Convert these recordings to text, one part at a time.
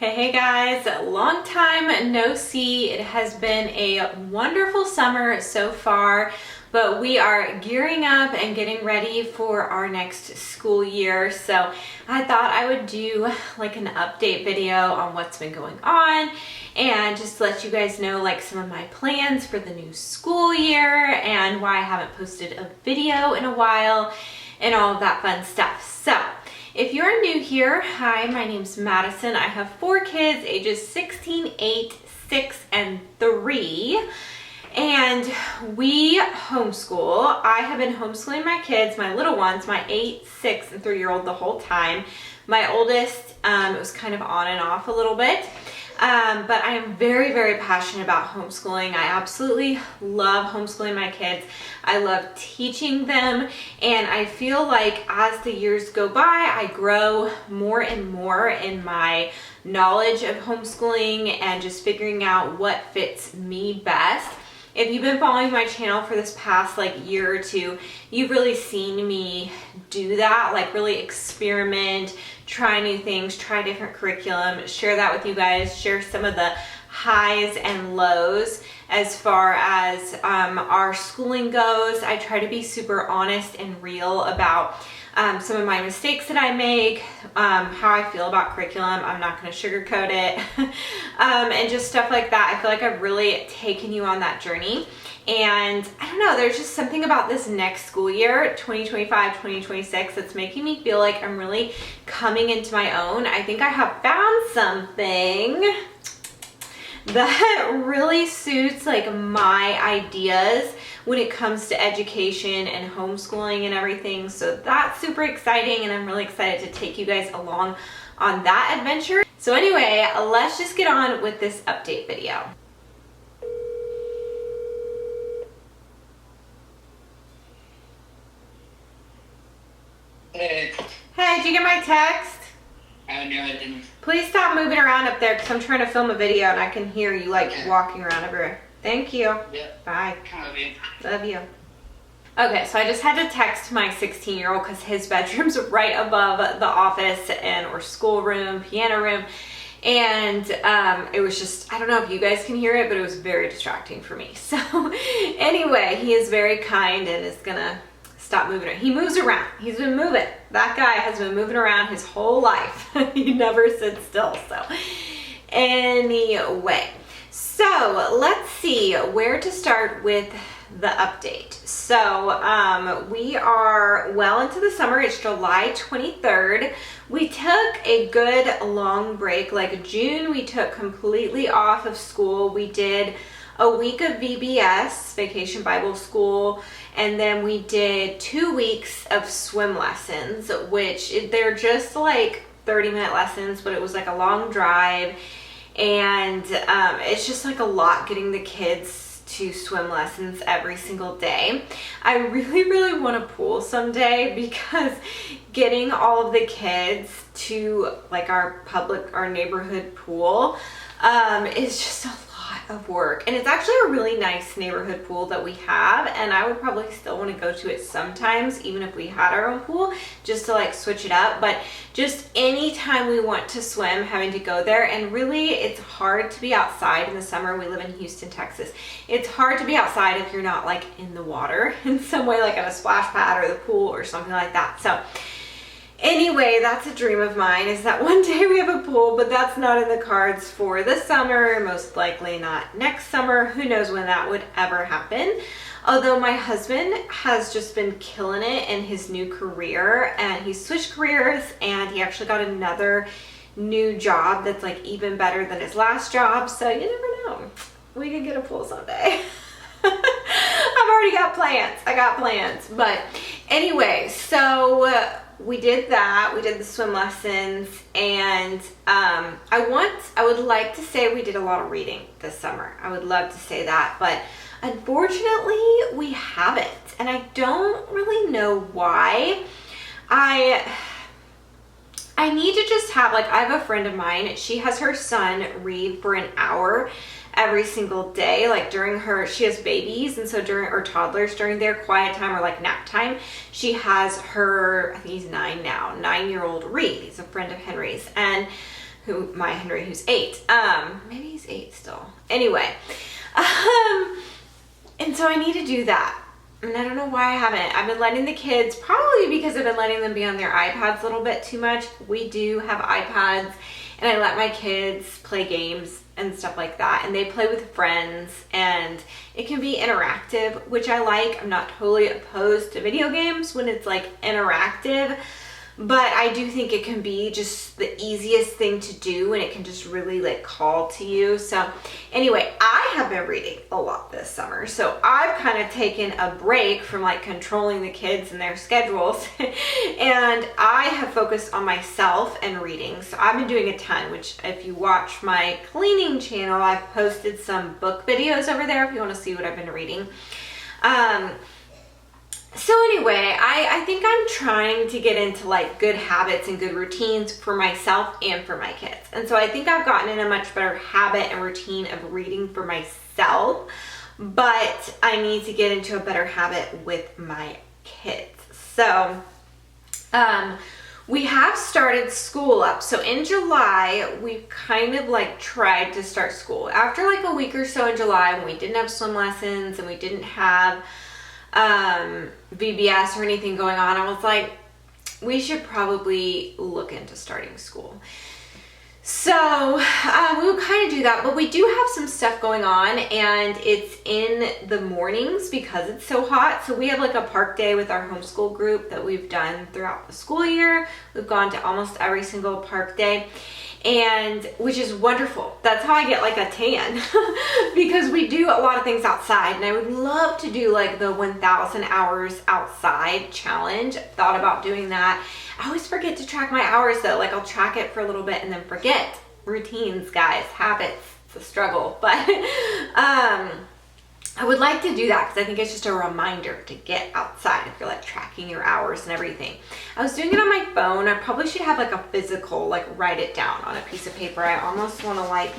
Hey guys, long time no see. It has been a wonderful summer so far, but we are gearing up and getting ready for our next school year. So I thought I would do like an update video on what's been going on and just let you guys know like some of my plans for the new school year and why I haven't posted a video in a while and all of that fun stuff. So if you're new here, hi, my name's Madison. I have 4 kids, ages 16, 8, 6, and 3. And we homeschool. I have been homeschooling my kids, my little ones, my 8, 6, and 3-year-old the whole time. My oldest, it was kind of on and off a little bit. But I am very, very passionate about homeschooling. I absolutely love homeschooling my kids. I love teaching them, and I feel like as the years go by, I grow more and more in my knowledge of homeschooling and just figuring out what fits me best. If you've been following my channel for this past like year or two, you've really seen me do that, like really experiment, try new things, try different curriculum, share that with you guys, share some of the highs and lows as far as our schooling goes. I try to be super honest and real about some of my mistakes that I make, how I feel about curriculum. I'm not going to sugarcoat it, and just stuff like that. I feel like I've really taken you on that journey. And I don't know, there's just something about this next school year, 2025, 2026, that's making me feel like I'm really coming into my own. I think I have found something that really suits like my ideas when it comes to education and homeschooling and everything. So that's super exciting, and I'm really excited to take you guys along on that adventure. So anyway, let's just get on with this update video. Hey. Hey, did you get my text? No, I didn't. Please stop moving around up there because I'm trying to film a video and I can hear you like walking around everywhere. Thank you. Yep. Bye. Love you. Love you. Okay, so I just had to text my 16-year-old because his bedroom's right above the office and or school room, piano room. And it was just, I don't know if you guys can hear it, but it was very distracting for me. So anyway, he is very kind and is gonna stop moving around. He moves around. He's been moving. That guy has been moving around his whole life. He never sits still. So anyway, so let's see where to start with the update. So we are well into the summer. It's July 23rd. We took a good long break. Like June, we took completely off of school. We did a week of VBS, Vacation Bible School, and then we did 2 weeks of swim lessons, which they're just like 30-minute lessons, but it was like a long drive, and it's just like a lot getting the kids to swim lessons every single day. I really, really want a pool someday because getting all of the kids to like our neighborhood pool is just a lot of work. And it's actually a really nice neighborhood pool that we have, and I would probably still want to go to it sometimes even if we had our own pool, just to like switch it up. But just anytime we want to swim, having to go there, and really it's hard to be outside in the summer. We live in Houston, Texas. It's hard to be outside if you're not like in the water in some way, like at a splash pad or the pool or something like that. So anyway, that's a dream of mine, is that one day we have a pool, but that's not in the cards for this summer, most likely not next summer. Who knows when that would ever happen. Although my husband has just been killing it in his new career, and he switched careers and he actually got another new job that's like even better than his last job. So you never know. We could get a pool someday. I've already got plans. I got plans. But anyway, so we did that. We did the swim lessons, and I would like to say we did a lot of reading this summer. I would love to say that, but unfortunately we haven't, and I don't really know why. I need to just have, like, I have a friend of mine, she has her son read for an hour every single day, like during she has babies, and so or toddlers, during their quiet time or like nap time, she has her, I think he's 9 now, 9-year-old read. He's a friend of Henry's, and my Henry, who's 8. Maybe he's 8 still. Anyway, and so I need to do that. And I don't know why I haven't. I've been letting the kids, probably because I've been letting them be on their iPads a little bit too much. We do have iPads, and I let my kids play games and stuff like that, and they play with friends, and it can be interactive, which I like. I'm not totally opposed to video games when it's like interactive, but I do think it can be just the easiest thing to do, and it can just really like call to you. So anyway, I have been reading a lot this summer, so I've kind of taken a break from like controlling the kids and their schedules and I have focused on myself and reading. So I've been doing a ton, which if you watch my cleaning channel, I've posted some book videos over there if you want to see what I've been reading. So anyway, I think I'm trying to get into like good habits and good routines for myself and for my kids. And so I think I've gotten in a much better habit and routine of reading for myself, but I need to get into a better habit with my kids. So, we have started school up. So in July, we kind of like tried to start school. After like a week or so in July, when we didn't have swim lessons and we didn't have VBS or anything going on, I was like, we should probably look into starting school. So we will kind of do that, but we do have some stuff going on, and it's in the mornings because it's so hot. So we have like a park day with our homeschool group that we've done throughout the school year. We've gone to almost every single park day, and which is wonderful. That's how I get like a tan because we do a lot of things outside, and I would love to do like the 1,000 hours outside challenge. I've thought about doing that. I always forget to track my hours though. Like I'll track it for a little bit and then forget. Routines, guys, habits, it's a struggle, but I would like to do that because I think it's just a reminder to get outside if you're like tracking your hours and everything. I was doing it on my phone. I probably should have like a physical, like write it down on a piece of paper. I almost want to like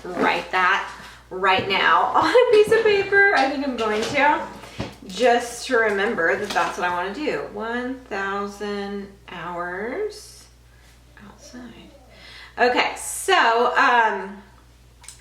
write that right now on a piece of paper. I think I'm going to, just to remember that that's what I want to do. 1,000 hours outside. Okay, so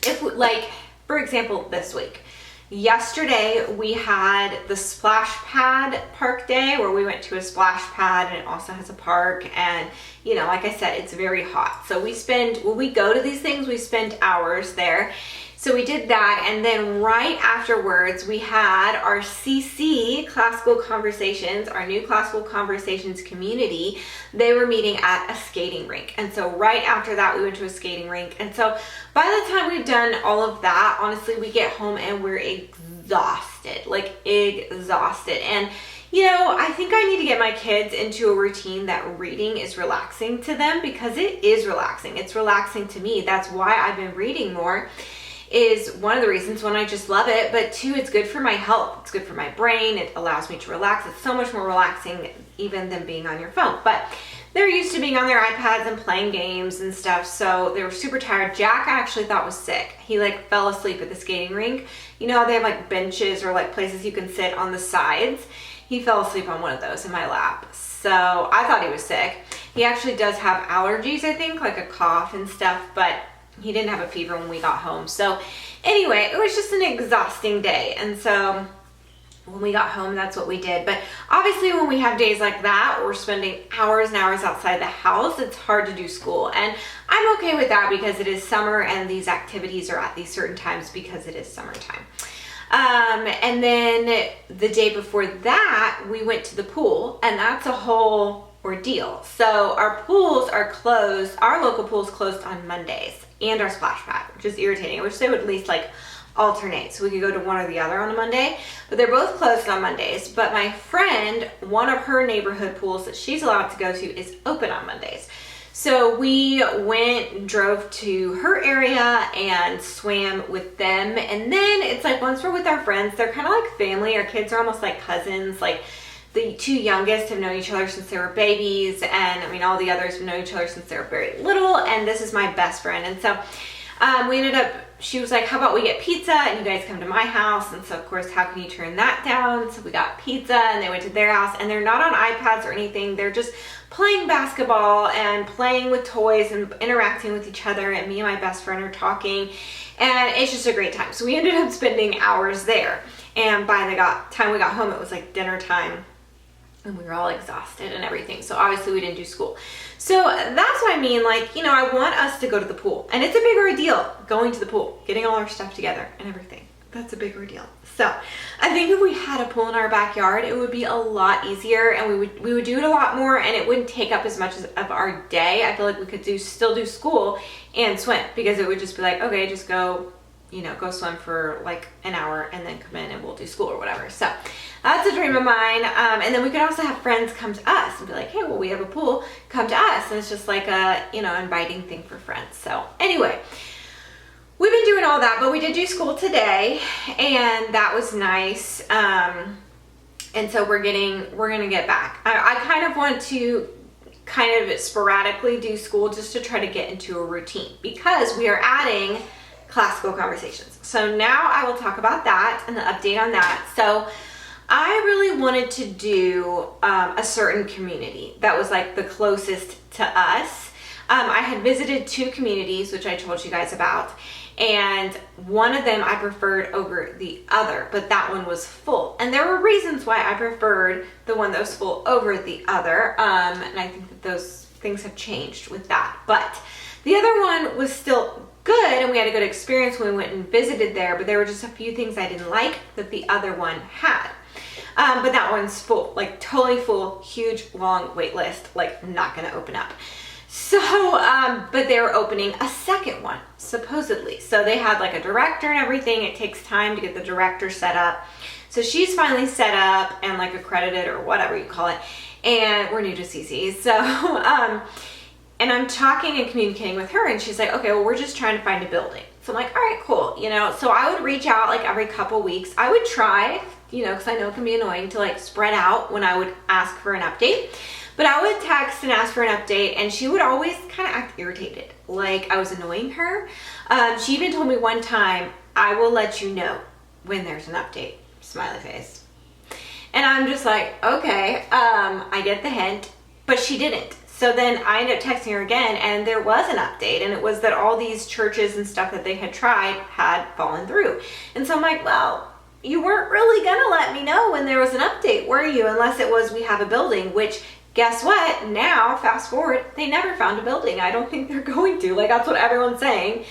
if like, for example, this week, yesterday we had the splash pad park day where we went to a splash pad, and it also has a park, and you know, like I said, it's very hot. So we spend, when we go to these things, we spend hours there. So we did that, and then right afterwards we had our CC, Classical Conversations, our new Classical Conversations community. They were meeting at a skating rink, and so right after that we went to a skating rink. And so by the time we've done all of that, honestly, we get home and we're exhausted, like exhausted. And you know, I think I need to get my kids into a routine that reading is relaxing to them, because it is relaxing. It's relaxing to me. That's why I've been reading more. Is one of the reasons. One, I just love it, but two, it's good for my health. It's good for my brain. It allows me to relax. It's so much more relaxing even than being on your phone. But they're used to being on their iPads and playing games and stuff, so they were super tired. Jack I actually thought was sick. He like fell asleep at the skating rink. You know how they have like benches or like places you can sit on the sides? He fell asleep on one of those in my lap. So I thought he was sick. He actually does have allergies, I think, like a cough and stuff, but he didn't have a fever when we got home. So anyway, it was just an exhausting day. And so when we got home, that's what we did. But obviously when we have days like that, we're spending hours and hours outside the house, it's hard to do school. And I'm okay with that because it is summer and these activities are at these certain times because it is summertime. And then the day before that, we went to the pool, and that's a whole ordeal. So our pools are closed. Our local pool's closed on Mondays, and our splash pad, which is irritating. I wish they would at least like alternate so we could go to one or the other on a Monday, but they're both closed on Mondays. But my friend, one of her neighborhood pools that she's allowed to go to is open on Mondays. So we drove to her area and swam with them. And then it's like, once we're with our friends, they're kind of like family. Our kids are almost like cousins. Like the two youngest have known each other since they were babies. And I mean, all the others have known each other since they were very little. And this is my best friend. And so we ended up, she was like, how about we get pizza and you guys come to my house? And so of course, how can you turn that down? So we got pizza and they went to their house, and they're not on iPads or anything. They're just playing basketball and playing with toys and interacting with each other. And me and my best friend are talking, and it's just a great time. So we ended up spending hours there. And by the time we got home, it was like dinner time. And we were all exhausted and everything. So obviously we didn't do school. So that's what I mean. Like, you know, I want us to go to the pool. And it's a big ordeal going to the pool, getting all our stuff together and everything. That's a big ordeal. So I think if we had a pool in our backyard, it would be a lot easier, and we would do it a lot more, and it wouldn't take up as much of our day. I feel like we could still do school and swim, because it would just be like, okay, just go, you know, go swim for like an hour and then come in and we'll do school or whatever. So that's a dream of mine. And then we could also have friends come to us and be like, hey, well, we have a pool, come to us. And it's just like a, you know, inviting thing for friends. So anyway, we've been doing all that, but we did do school today, and that was nice. And so we're gonna get back. I kind of want to kind of sporadically do school just to try to get into a routine, because we are adding classical conversations. So now I will talk about that and the update on that. So I really wanted to do a certain community that was like the closest to us. I had visited 2 communities, which I told you guys about, and one of them I preferred over the other, but that one was full. And there were reasons why I preferred the one that was full over the other. And I think that those things have changed with that. But the other one was still good, and we had a good experience when we went and visited there, but there were just a few things I didn't like that the other one had. But that one's full, like totally full, huge, long wait list, like not gonna open up. So, but they were opening a second one, supposedly. So they had like a director and everything. It takes time to get the director set up. So she's finally set up and like accredited, or whatever you call it. And we're new to CC. So, and I'm talking and communicating with her, and she's like, okay, well, we're just trying to find a building. So I'm like, all right, cool. You know, so I would reach out like every couple weeks. I would try, you know, because I know it can be annoying to like spread out when I would ask for an update. But I would text and ask for an update, and she would always kind of act irritated, like I was annoying her. She even told me one time, I will let you know when there's an update, smiley face. And I'm just like, okay, I get the hint, but she didn't. So then I ended up texting her again, and there was an update, and it was that all these churches and stuff that they had tried had fallen through. And so I'm like, well, you weren't really gonna let me know when there was an update, were you? Unless it was we have a building, which guess what? Now, fast forward, they never found a building. I don't think they're going to. Like, that's what everyone's saying,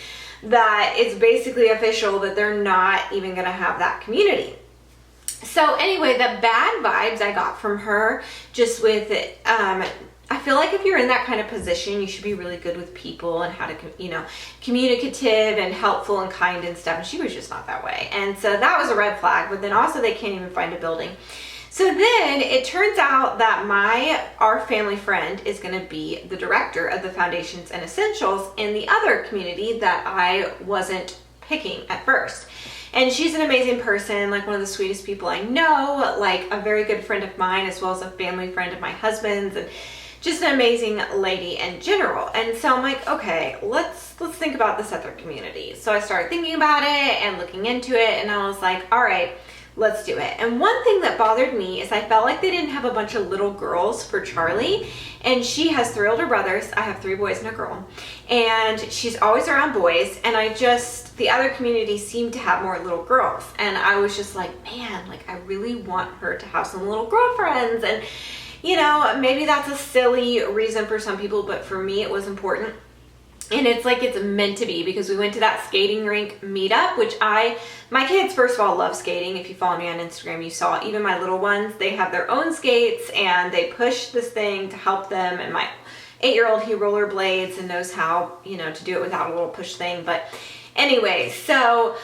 that it's basically official that they're not even gonna have that community. So anyway, the bad vibes I got from her just with it, I feel like if you're in that kind of position, you should be really good with people and how to, you know, communicative and helpful and kind and stuff. And she was just not that way. And so that was a red flag. But then also they can't even find a building. So then it turns out that our family friend is going to be the director of the Foundations and Essentials in the other community that I wasn't picking at first. And she's an amazing person, like one of the sweetest people I know, like a very good friend of mine, as well as a family friend of my husband's, and just an amazing lady in general. And so I'm like, okay, let's think about this other community. So I started thinking about it and looking into it, and I was like, all right, let's do it. And one thing that bothered me is I felt like they didn't have a bunch of little girls for Charlie. And she has 3 older brothers. I have 3 boys and a girl. And she's always around boys. And the other community seemed to have more little girls. And I was just like, man, like I really want her to have some little girlfriends. And you know, maybe that's a silly reason for some people, but for me it was important. And it's like it's meant to be, because we went to that skating rink meetup, which my kids, first of all, love skating. If you follow me on Instagram, you saw even my little ones, they have their own skates and they push this thing to help them. And my 8-year-old, he rollerblades and knows how, you know, to do it without a little push thing. But anyway, so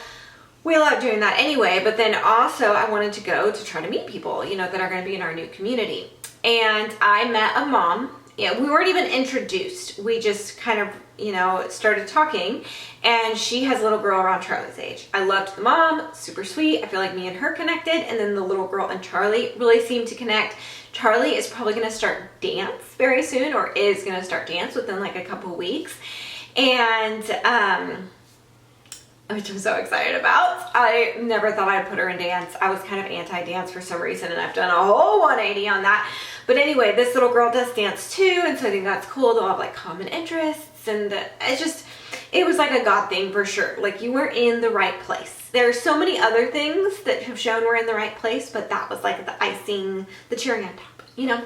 we love doing that anyway. But then also I wanted to go to try to meet people, you know, that are going to be in our new community. And I met a mom. Yeah, we weren't even introduced. We just kind of, you know, started talking, and she has a little girl around Charlie's age. I loved the mom, super sweet. I feel like me and her connected, and then the little girl and Charlie really seemed to connect. Charlie is probably going to start dance very soon, or is going to start dance within like a couple weeks. And which I'm so excited about. I never thought I'd put her in dance. I was kind of anti-dance for some reason, and I've done a whole 180 on that. But anyway, this little girl does dance too, and so I think that's cool. They'll have like common interests, and it was like a God thing for sure. Like, you were in the right place. There's so many other things that have shown we're in the right place, but that was like the icing, the cherry on top, you know?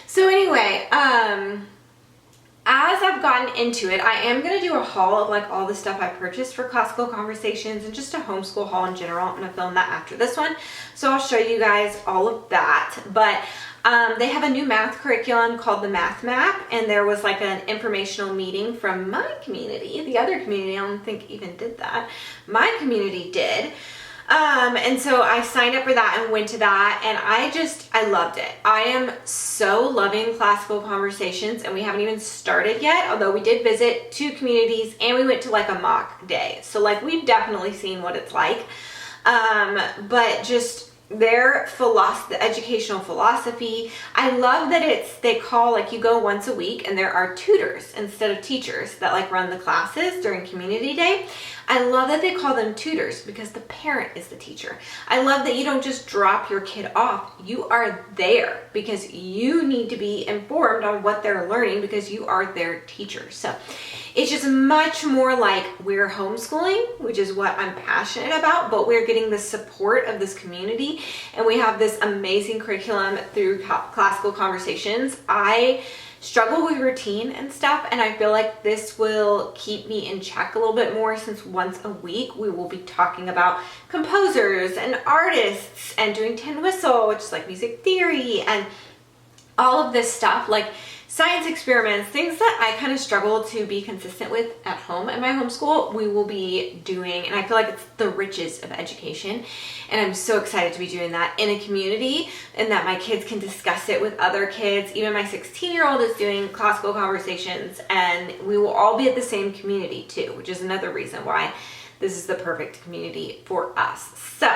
So anyway, as I've gotten into it, I am going to do a haul of like all the stuff I purchased for Classical Conversations and just a homeschool haul in general. I'm going to film that after this one. So I'll show you guys all of that. But they have a new math curriculum called the Math Map, and there was like an informational meeting from my community. The other community, I don't think even did that. My community did. And so I signed up for that and went to that, and I loved it. I am so loving Classical Conversations, and we haven't even started yet, although we did visit 2 communities and we went to like a mock day. So like, we've definitely seen what it's like. But just their the educational philosophy. I love that they call, like, you go once a week and there are tutors instead of teachers that like run the classes during community day. I love that they call them tutors because the parent is the teacher. I love that you don't just drop your kid off. You are there because you need to be informed on what they're learning because you are their teacher. So it's just much more like we're homeschooling, which is what I'm passionate about, but we're getting the support of this community, and we have this amazing curriculum through Classical Conversations. I struggle with routine and stuff, and I feel like this will keep me in check a little bit more, since once a week we will be talking about composers and artists and doing tin whistle, which is like music theory, and all of this stuff, like science experiments, things that I kind of struggle to be consistent with at home at my homeschool, we will be doing, and I feel like it's the riches of education, and I'm so excited to be doing that in a community, and that my kids can discuss it with other kids. Even my 16-year-old is doing Classical Conversations, and we will all be at the same community too, which is another reason why this is the perfect community for us. So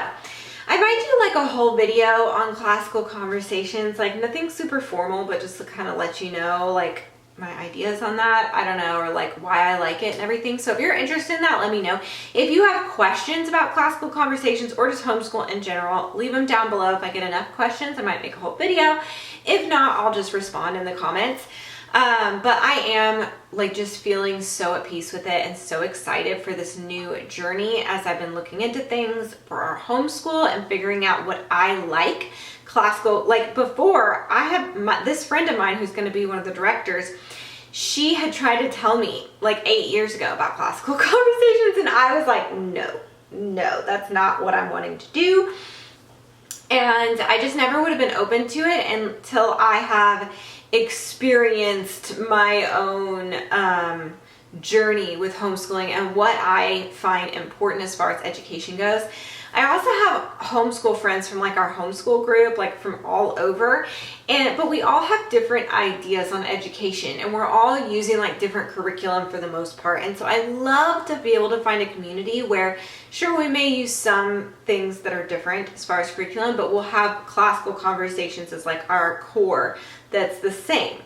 I might do like a whole video on Classical Conversations, like nothing super formal, but just to kind of let you know like my ideas on that. I don't know, or like why I like it and everything. So if you're interested in that, let me know. If you have questions about Classical Conversations or just homeschool in general, leave them down below. If I get enough questions, I might make a whole video. If not, I'll just respond in the comments. But I am like just feeling so at peace with it and so excited for this new journey as I've been looking into things for our homeschool and figuring out what I like. Classical, like before, I have this friend of mine who's going to be one of the directors. She had tried to tell me like 8 years ago about Classical Conversations, and I was like, no, that's not what I'm wanting to do. And I just never would have been open to it until I have experienced my own journey with homeschooling and what I find important as far as education goes. I also have homeschool friends from like our homeschool group, like from all over, but we all have different ideas on education, and we're all using like different curriculum for the most part. And so I love to be able to find a community where, sure, we may use some things that are different as far as curriculum, but we'll have Classical Conversations as like our core that's the same.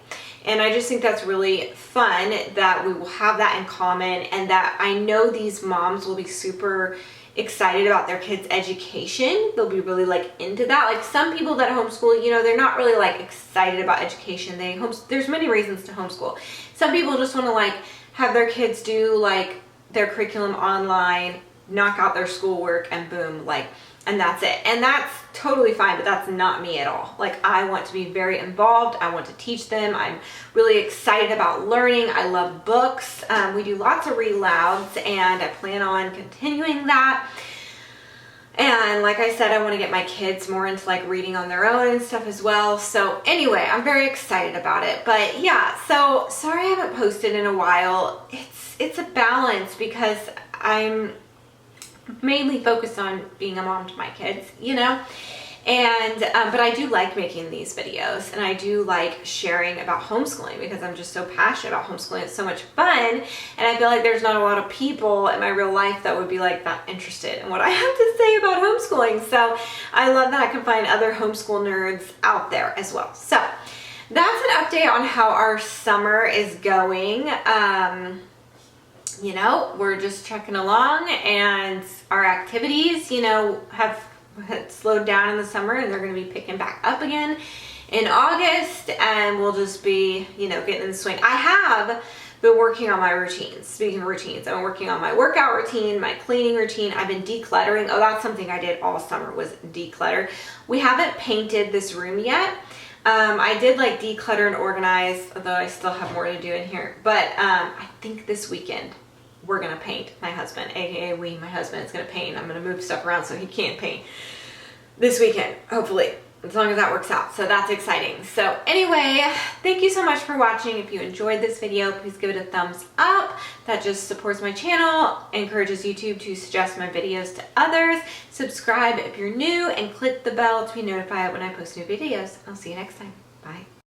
And I just think that's really fun that we will have that in common, and that I know these moms will be super excited about their kids' education. They'll be really like into that. Like some people that homeschool, you know, they're not really like excited about education. There's many reasons to homeschool. Some people just want to like have their kids do like their curriculum online, knock out their schoolwork, and boom, like, and that's it. And that's totally fine, but that's not me at all. Like, I want to be very involved. I want to teach them. I'm really excited about learning. I love books. We do lots of read louds, and I plan on continuing that. And like I said, I want to get my kids more into like reading on their own and stuff as well. So anyway, I'm very excited about it. But yeah, so sorry I haven't posted in a while. It's a balance because I'm mainly focused on being a mom to my kids, you know, and but I do like making these videos, and I do like sharing about homeschooling because I'm just so passionate about homeschooling. It's so much fun, and I feel like there's not a lot of people in my real life that would be like that interested in what I have to say about homeschooling. So I love that I can find other homeschool nerds out there as well. So that's an update on how our summer is going. you know, we're just trucking along, and our activities, you know, have slowed down in the summer, and they're going to be picking back up again in August, and we'll just be, you know, getting in the swing. I have been working on my routines. Speaking of routines, I've been working on my workout routine, my cleaning routine. I've been decluttering. Oh, that's something I did all summer, was declutter. We haven't painted this room yet. I did like declutter and organize, although I still have more to do in here. But I think this weekend we're gonna paint. My husband, aka my husband, is gonna paint. I'm gonna move stuff around so he can't paint this weekend, hopefully, as long as that works out. So that's exciting. So anyway, thank you so much for watching. If you enjoyed this video, please give it a thumbs up. That just supports my channel, encourages YouTube to suggest my videos to others. Subscribe if you're new, and click the bell to be notified when I post new videos. I'll see you next time. Bye.